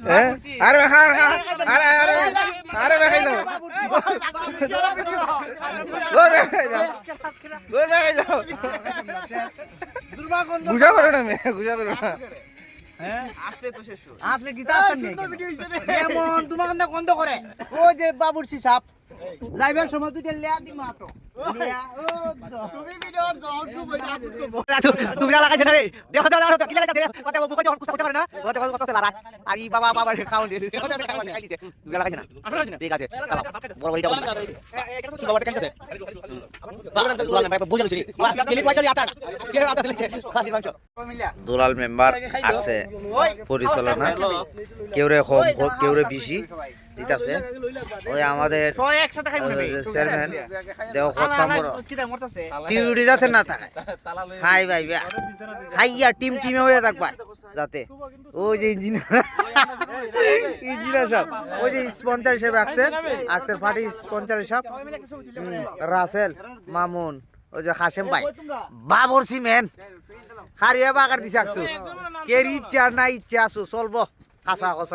হ্যাঁ আরে আরে আরে আরে খাই দাও গুজা করো না গুজা করো না আসলে গীতা আসছেন এমন তোমার কাছে গন্ধ করে ও যে বাবুর্চি সাপ যাইবার সময় তুই লেয়া দি মাতো তুমি ভিডিও জল চুপ হইতা তুমি লাগাইছ না রে দেখো দেখো কি লাগাইছ কথা ও বুকে কথা পারে না কথা কথা লারা আর ই বাবা বাবা খাওন দে দেখো দেখো খাই দিতে তুমি লাগাইছ না ঠিক আছে চলো বড় বড় এটা কি বাবা কেন আছে বুঝা গেছি কেলি পয়সা লি আটা কেন আটা লিখছে খাসি মাংস দুলাল মেম্বার আছে পরিচালনা কেউরে কম কেউরে বেশি ঠিক আছে ওই আমাদের চেয়ারম্যান দেও কথা মোর টিউডি যাতে না থাকে হাই ভাই হাইয়া টিম টিমে হয়ে থাকবা যাতে ওই যে ইঞ্জিনিয়ার সব ওই যে স্পন্সর হিসেবে আকসের ফাটি স্পন্সর হিসাব রাসেল মামুন ওই যে হাসেম ভাই বাবরসি ম্যান হারিয়া বাগার দিছে আকসু কে ইচ্ছা না ইচ্ছা আসু চলবো খাসা কসর